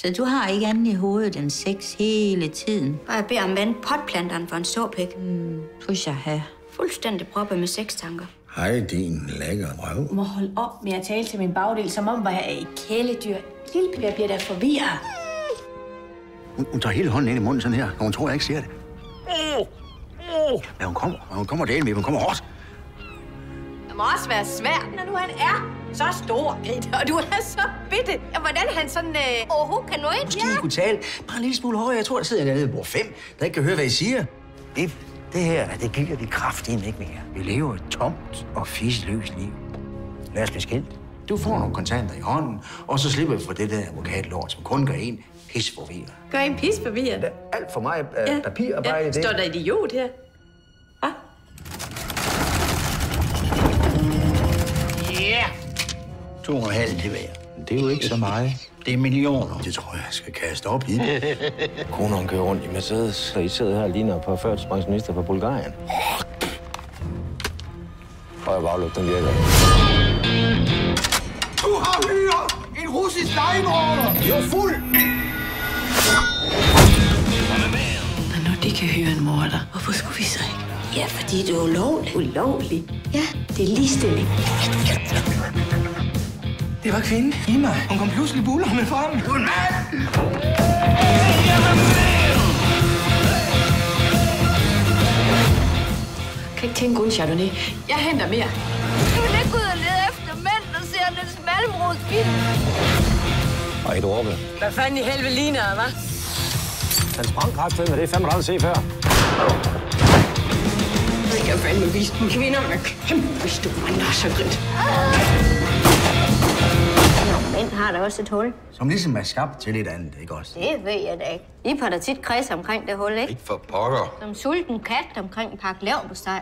Så du har ikke andet i hovedet end sex hele tiden? Bare jeg beder om vand potplanteren for en såpæk. Pusher have. Fuldstændig proppet med sextanker. Hej, din lækker røv. Du må holde op med at tale til min bagdel, som om jeg er et kæledyr. Lille Per bliver da forvirret. Hun tager hele hånden ind i munden sådan her, og hun tror, jeg ikke ser det. Ja, hun kommer. Hun kommer delen med. Hun kommer hårdt. Det må også være svært, når nu han er så stor, Peter, og du er så bitte. Hvordan han sådan overhovedet kan nå ind? Måske I kunne tale bare en lille smule højere. Jeg tror, der sidder en anden bord 5, der ikke kan høre, hvad I siger. Det her, det giver vi kraftedeme ikke mere. Vi lever et tomt og fiseløst liv. Lad os blive skilt. Du får nogle kontanter i hånden, og så slipper vi for det der advokatlort, som kun gør en pisforvirret. Gør en pis forvirret? Der er alt for meget papirarbejde i det. Står der idiot her? Hvad? Yeah! 2,5 det værd. Det er jo ikke så meget. Det er millioner. Det tror jeg skal kaste op i. Konen kører rundt i Mercedes, så I sidder her og ligner på førtidspensionister fra Bulgarien. Højre bagløb, den virker. Du har hyret en russisk legemorder! Jeg er fuld! Men når de kan høre en morder, hvorfor skulle vi så ikke? Ja, fordi det er ulovligt. Ulovligt? Ja, det er ligestilling. Det var kvinden i mig. Hun kom pludselig bullerne frem. Du er en mand! Kan ikke tænke uden Chardonnay. Jeg henter mere. Du vil ikke gå ud og lede efter mænd, der ser Niels Malmros film. Og et råbe. Hvad fanden i helvede ligner jeg, hva'? Han sprang kraftedeme, det er fandme aldrig set før. Jeg kan fandme vise dem kvinder med kæmpe store nassegridt. Mænd har da også et hul. Som ligesom er skabt til et andet, ikke også? Det ved jeg da ikke. I på der tit kreds omkring det hul, ikke? Ikke for pokker. Som sulten kat omkring en pakke leverpostej.